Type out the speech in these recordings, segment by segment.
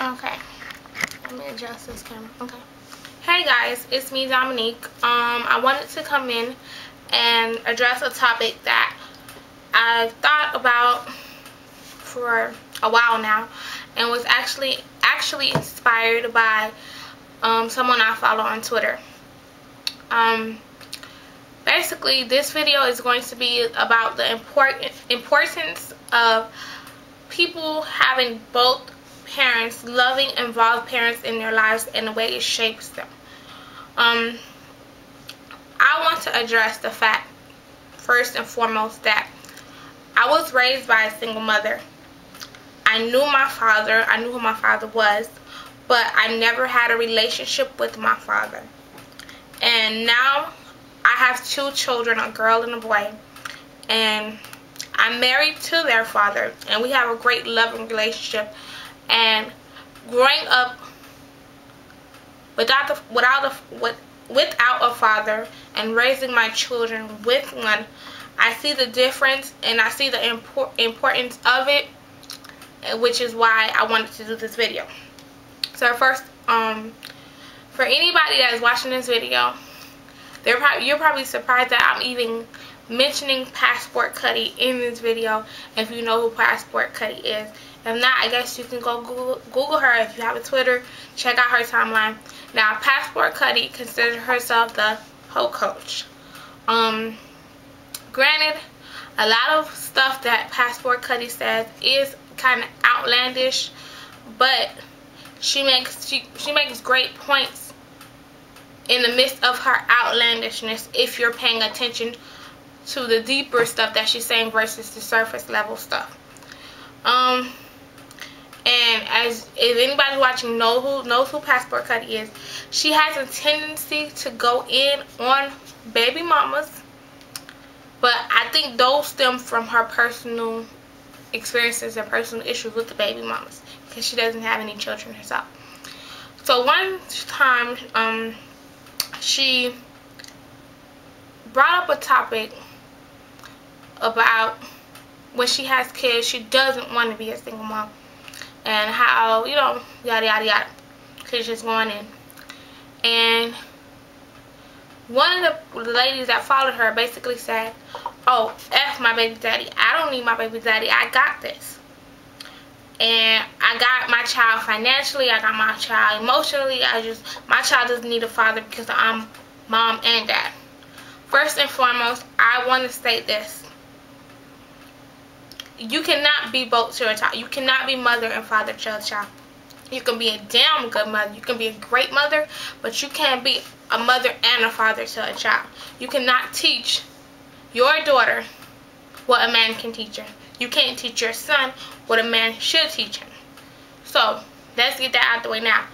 Okay, let me adjust this camera. Okay. Hey guys, it's me, Dominique. I wanted to come in and address a topic that I've thought about for a while now, and was actually inspired by someone I follow on Twitter. Basically, this video is going to be about the importance of people having both parents, loving, involved parents in their lives, and the way it shapes them. I want to address the fact, first and foremost, that I was raised by a single mother. I knew my father, I knew who my father was, but I never had a relationship with my father. And now I have two children, a girl and a boy, and I'm married to their father, and we have a great loving relationship. And growing up without a father and raising my children with one, I see the difference and I see the importance of it, which is why I wanted to do this video. So first, for anybody that is watching this video, you're probably surprised that I'm even mentioning Passport Cuddy in this video, if you know who Passport Cuddy is. If not, I guess you can go Google her. If you have a Twitter, check out her timeline. Now, Passport Cuddy considers herself the hoe coach. Granted, a lot of stuff that Passport Cuddy says is kind of outlandish, but she makes great points in the midst of her outlandishness if you're paying attention to the deeper stuff that she's saying versus the surface level stuff. And if anybody watching knows who Passport Cuddy is, she has a tendency to go in on baby mamas, but I think those stem from her personal experiences and personal issues with the baby mamas, because she doesn't have any children herself. So one time, she brought up a topic about when she has kids, she doesn't want to be a single mom, and how, you know, yada yada yada, kids just going in. And one of the ladies that followed her basically said, "Oh, F my baby daddy, I don't need my baby daddy, I got this. And I got my child financially, I got my child emotionally, my child doesn't need a father because I'm mom and dad." First and foremost, I want to state this. You cannot be both to a child. You cannot be mother and father to a child. You can be a damn good mother. You can be a great mother, but you can't be a mother and a father to a child. You cannot teach your daughter what a man can teach her. You can't teach your son what a man should teach him. So, let's get that out the way now.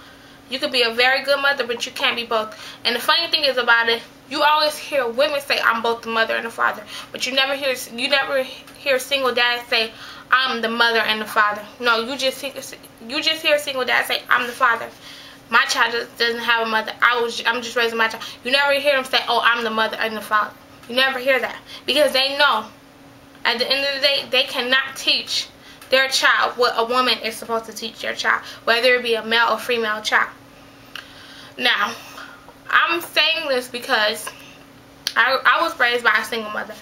You could be a very good mother, but you can't be both. And the funny thing is about it, you always hear women say, "I'm both the mother and the father," but you never hear single dads say, "I'm the mother and the father." No, you just hear single dads say, "I'm the father. My child doesn't have a mother. I'm just raising my child." You never hear them say, "Oh, I'm the mother and the father." You never hear that, because they know at the end of the day they cannot teach their child what a woman is supposed to teach their child, whether it be a male or female child. Now, I'm saying this because I was raised by a single mother.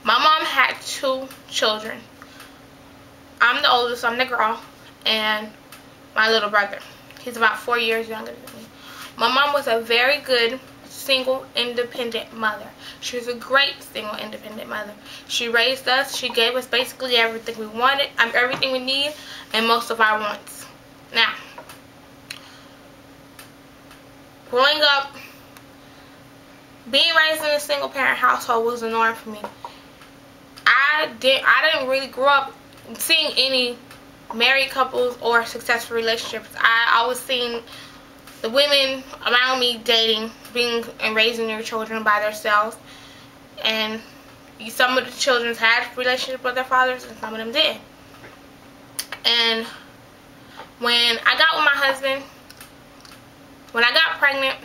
My mom had two children. I'm the oldest, I'm the girl, and my little brother. He's about 4 years younger than me. My mom was a very good single independent mother. She was a great single independent mother. She raised us. She gave us basically everything we wanted, everything we need, and most of our wants. Now, growing up, being raised in a single parent household was the norm for me. I didn't really grow up seeing any married couples or successful relationships. I always seen the women around me dating, being and raising their children by themselves, and some of the children had relationships with their fathers and some of them did. And when I got with my husband, when I got pregnant,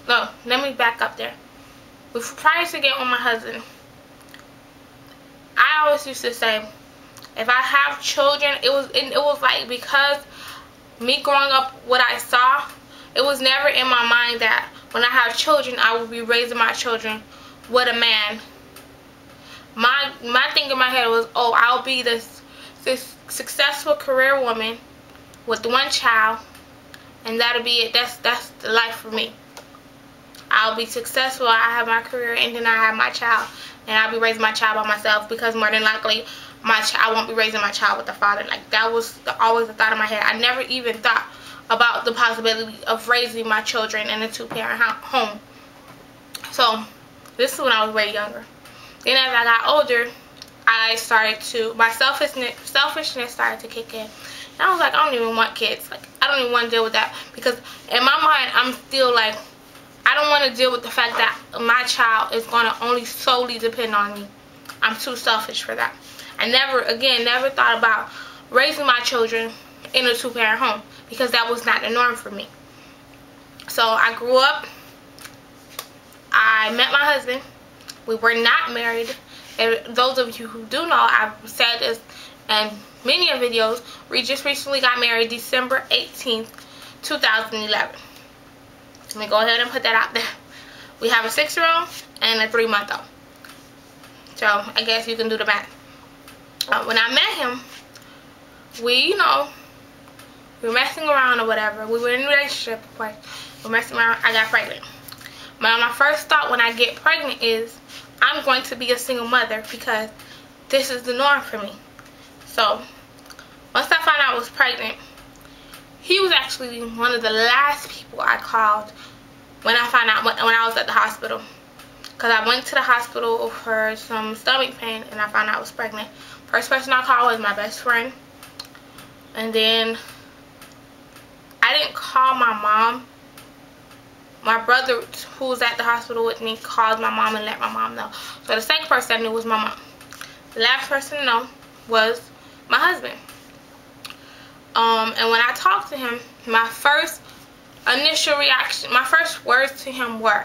no, let me back up there. Prior to getting with my husband, I always used to say, if I have children, it was like, because me growing up, what I saw, it was never in my mind that when I have children, I will be raising my children with a man. My thing in my head was, oh, I'll be this successful career woman with one child, and that'll be it. That's the life for me. I'll be successful, I have my career, and then I have my child, and I'll be raising my child by myself, because more than likely I won't be raising my child with a father. Like, that was always the thought in my head. I never even thought about the possibility of raising my children in a two-parent home. So this is when I was way younger. Then as I got older, I started to, my selfishness started to kick in. And I was like, I don't even want kids. Like, I don't even want to deal with that, because in my mind, I'm still like, I don't want to deal with the fact that my child is going to only solely depend on me. I'm too selfish for that. I never thought about raising my children in a two-parent home, because that was not the norm for me. So I grew up, I met my husband. We were not married. And those of you who do know, I've said this in many videos, we just recently got married December 18th, 2011. Let me go ahead and put that out there. We have a 6-year-old and a 3-month-old. So I guess you can do the math. When I met him, we were messing around or whatever. We were in a relationship, of course. We were messing around. I got pregnant. My first thought when I get pregnant is, I'm going to be a single mother, because this is the norm for me. So once I found out I was pregnant, he was actually one of the last people I called when I found out, when I was at the hospital. Because I went to the hospital for some stomach pain, and I found out I was pregnant. First person I called was my best friend. And then I didn't call my mom. My brother, who was at the hospital with me, called my mom and let my mom know. So the second person I knew was my mom. The last person to know was my husband. And when I talked to him, my first initial reaction, my first words to him were,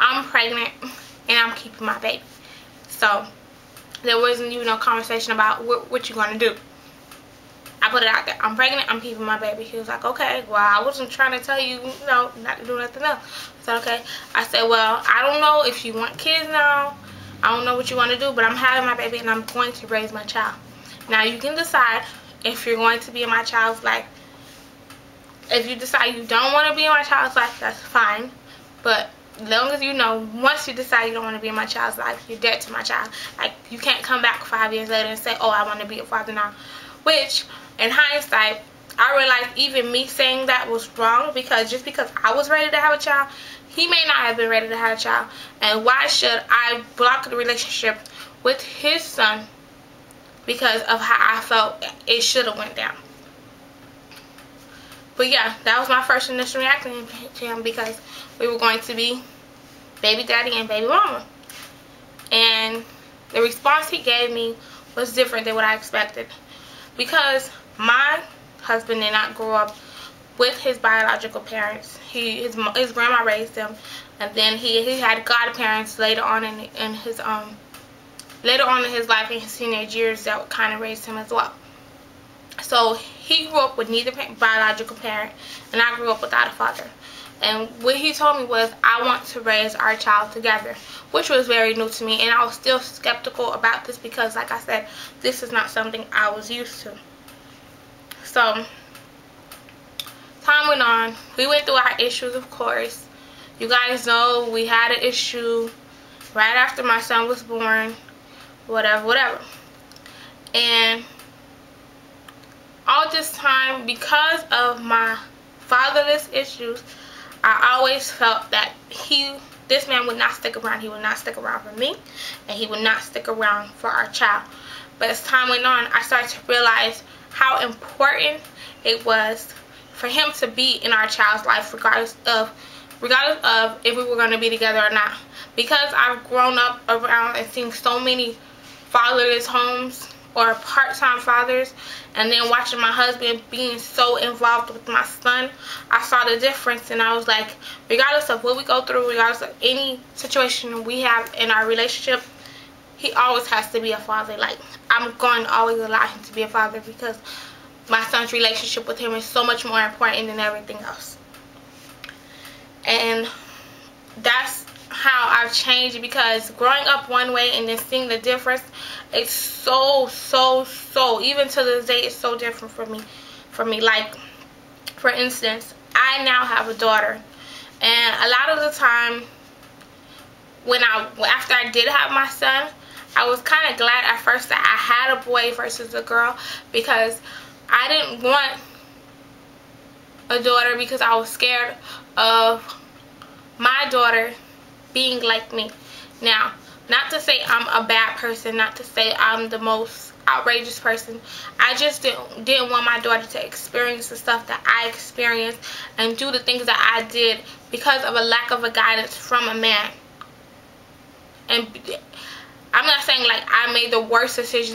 I'm pregnant and I'm keeping my baby. So there wasn't even no conversation about what you're going to do. I put it out there. I'm pregnant. I'm keeping my baby. He was like, okay. Well, I wasn't trying to tell you, not to do nothing else. I said, okay. I said, well, I don't know if you want kids now. I don't know what you want to do, but I'm having my baby and I'm going to raise my child. Now, you can decide if you're going to be in my child's life. If you decide you don't want to be in my child's life, that's fine. But as long as you know, once you decide you don't want to be in my child's life, you're dead to my child. Like, you can't come back 5 years later and say, oh, I want to be a father now. Which, in hindsight, I realized even me saying that was wrong, because just because I was ready to have a child, he may not have been ready to have a child. And why should I block the relationship with his son because of how I felt it should have went down? But yeah, that was my first initial reaction to him, because we were going to be baby daddy and baby mama. And the response he gave me was different than what I expected. Because my husband did not grow up with his biological parents. His grandma raised him, and then he had godparents later on in his life, in his teenage years, that kind of raised him as well. So he grew up with neither biological parent, and I grew up without a father. And what he told me was, I want to raise our child together, which was very new to me. And I was still skeptical about this, because, like I said, this is not something I was used to. So time went on. We went through our issues, of course. You guys know we had an issue right after my son was born, whatever. And all this time, because of my fatherless issues, I always felt that this man would not stick around. He would not stick around for me, and he would not stick around for our child. But as time went on, I started to realize how important it was for him to be in our child's life, regardless of if we were going to be together or not. Because I've grown up around and seen so many fatherless homes or part-time fathers, and then watching my husband being so involved with my son, I saw the difference. And I was like, regardless of what we go through, regardless of any situation we have in our relationship, he always has to be a father. Like, I'm going to always allow him to be a father, because my son's relationship with him is so much more important than everything else. And that's how I've changed, because growing up one way and then seeing the difference, it's so even to this day, it's so different for me. Like, for instance, I now have a daughter, and a lot of the time after I did have my son, I was kind of glad at first that I had a boy versus a girl, because I didn't want a daughter because I was scared of my daughter being like me. Now, not to say I'm a bad person, not to say I'm the most outrageous person. I just didn't want my daughter to experience the stuff that I experienced and do the things that I did because of a lack of a guidance from a man. And I'm not saying like I made the worst decision